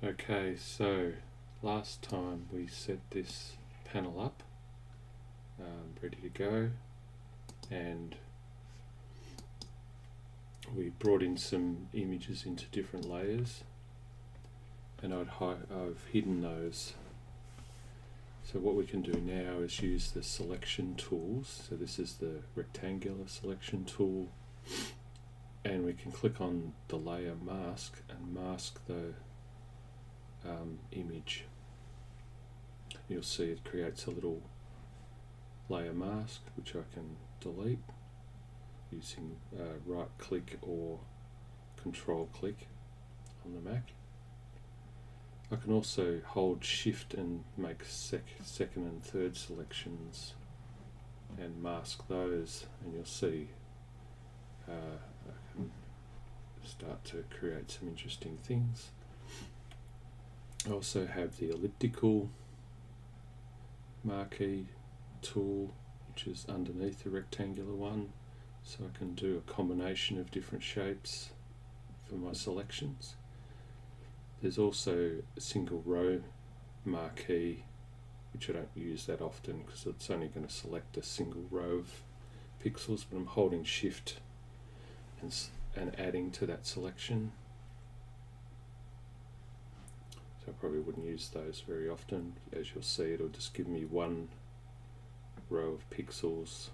Okay, so last time we set this panel up, ready to go, and we brought in some images into different layers, and I've hidden those. So what we can do now is use the selection tools. So this is the rectangular selection tool, and we can click on the layer mask and mask the image. You'll see it creates a little layer mask which I can delete using right click or control click on the Mac. I can also hold shift and make second and third selections and mask those, and you'll see I can start to create some interesting things. I also have the elliptical marquee tool, which is underneath the rectangular one, so I can do a combination of different shapes for my selections. There's also a single row marquee, which I don't use that often because it's only going to select a single row of pixels, but I'm holding shift and adding to that selection. I probably wouldn't use those very often. As you'll see, it'll just give me one row of pixels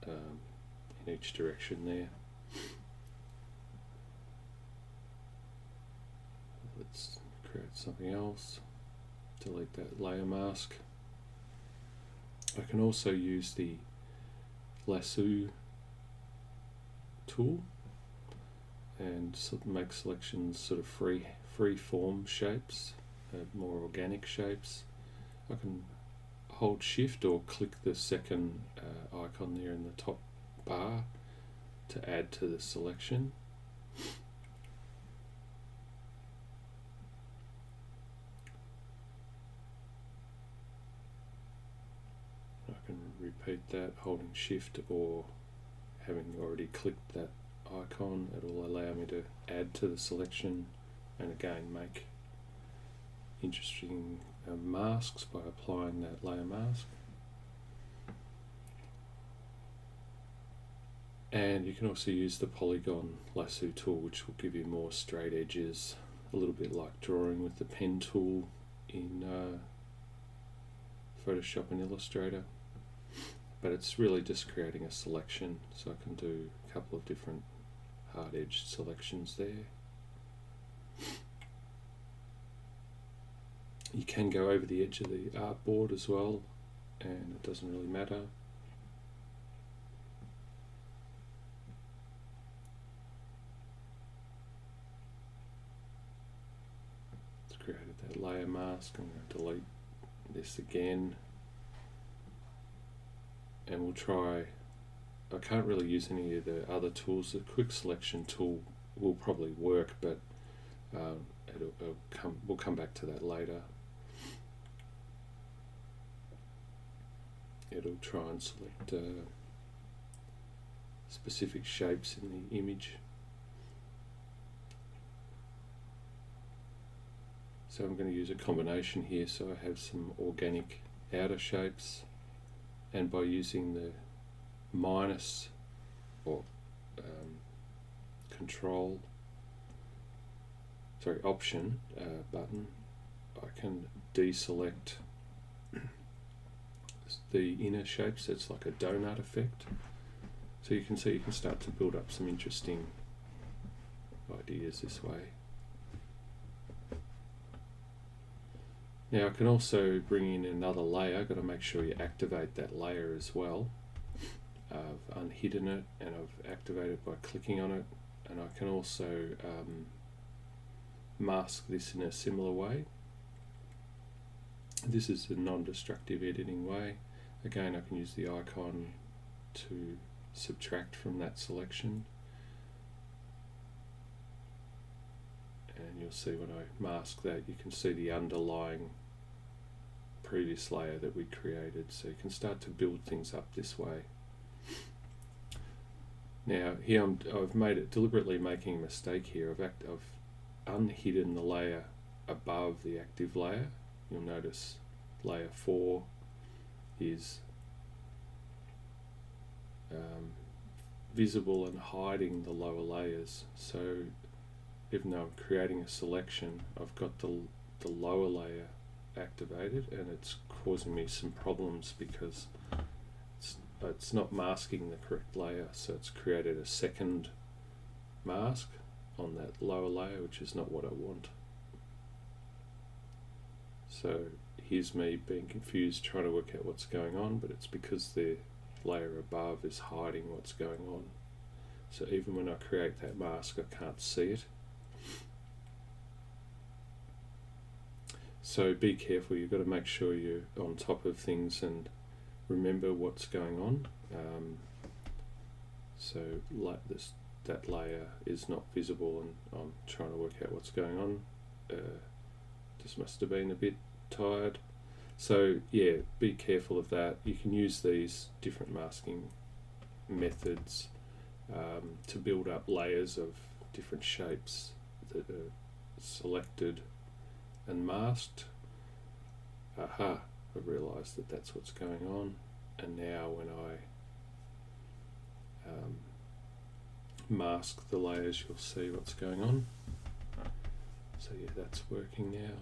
in each direction there. Let's create something else. Delete that layer mask. I can also use the lasso tool and sort of make selections sort of free form shapes, more organic shapes. I can hold shift or click the second icon there in the top bar to add to the selection. I can repeat that holding shift, or having already clicked that icon, it will allow me to add to the selection and again make interesting masks by applying that layer mask. And you can also use the polygon lasso tool, which will give you more straight edges, a little bit like drawing with the pen tool in Photoshop and Illustrator, but it's really just creating a selection, so I can do a couple of different hard-edged selections there. You can go over the edge of the artboard as well, and it doesn't really matter. It's created that layer mask. I'm going to delete this again, and we'll try. I can't really use any of the other tools. The quick selection tool will probably work, but we'll come back to that later. It'll try and select specific shapes in the image. So I'm going to use a combination here, so I have some organic outer shapes, and by using the minus or option button, I can deselect the inner shapes. It's like a donut effect. So you can see you can start to build up some interesting ideas this way. Now I can also bring in another layer. I've got to make sure you activate that layer as well. I've unhidden it and I've activated by clicking on it, and I can also mask this in a similar way. This is a non-destructive editing way. Again, I can use the icon to subtract from that selection, and you'll see when I mask that, you can see the underlying previous layer that we created, so you can start to build things up this way. Now here I've made it deliberately making a mistake here. I've unhidden the layer above the active layer. You'll notice layer 4 is visible and hiding the lower layers. So even though I'm creating a selection, I've got the lower layer activated, and it's causing me some problems because it's not masking the correct layer, so it's created a second mask on that lower layer, which is not what I want. So here's me being confused, trying to work out what's going on, but it's because the layer above is hiding what's going on. So even when I create that mask, I can't see it. So be careful, you've got to make sure you're on top of things and remember what's going on. So like that layer is not visible, and I'm trying to work out what's going on. Just must have been a bit tired. So yeah, be careful of that. You can use these different masking methods to build up layers of different shapes that are selected and masked. Aha, I've realised that that's what's going on, and now when I mask the layers, you'll see what's going on. So yeah, that's working now.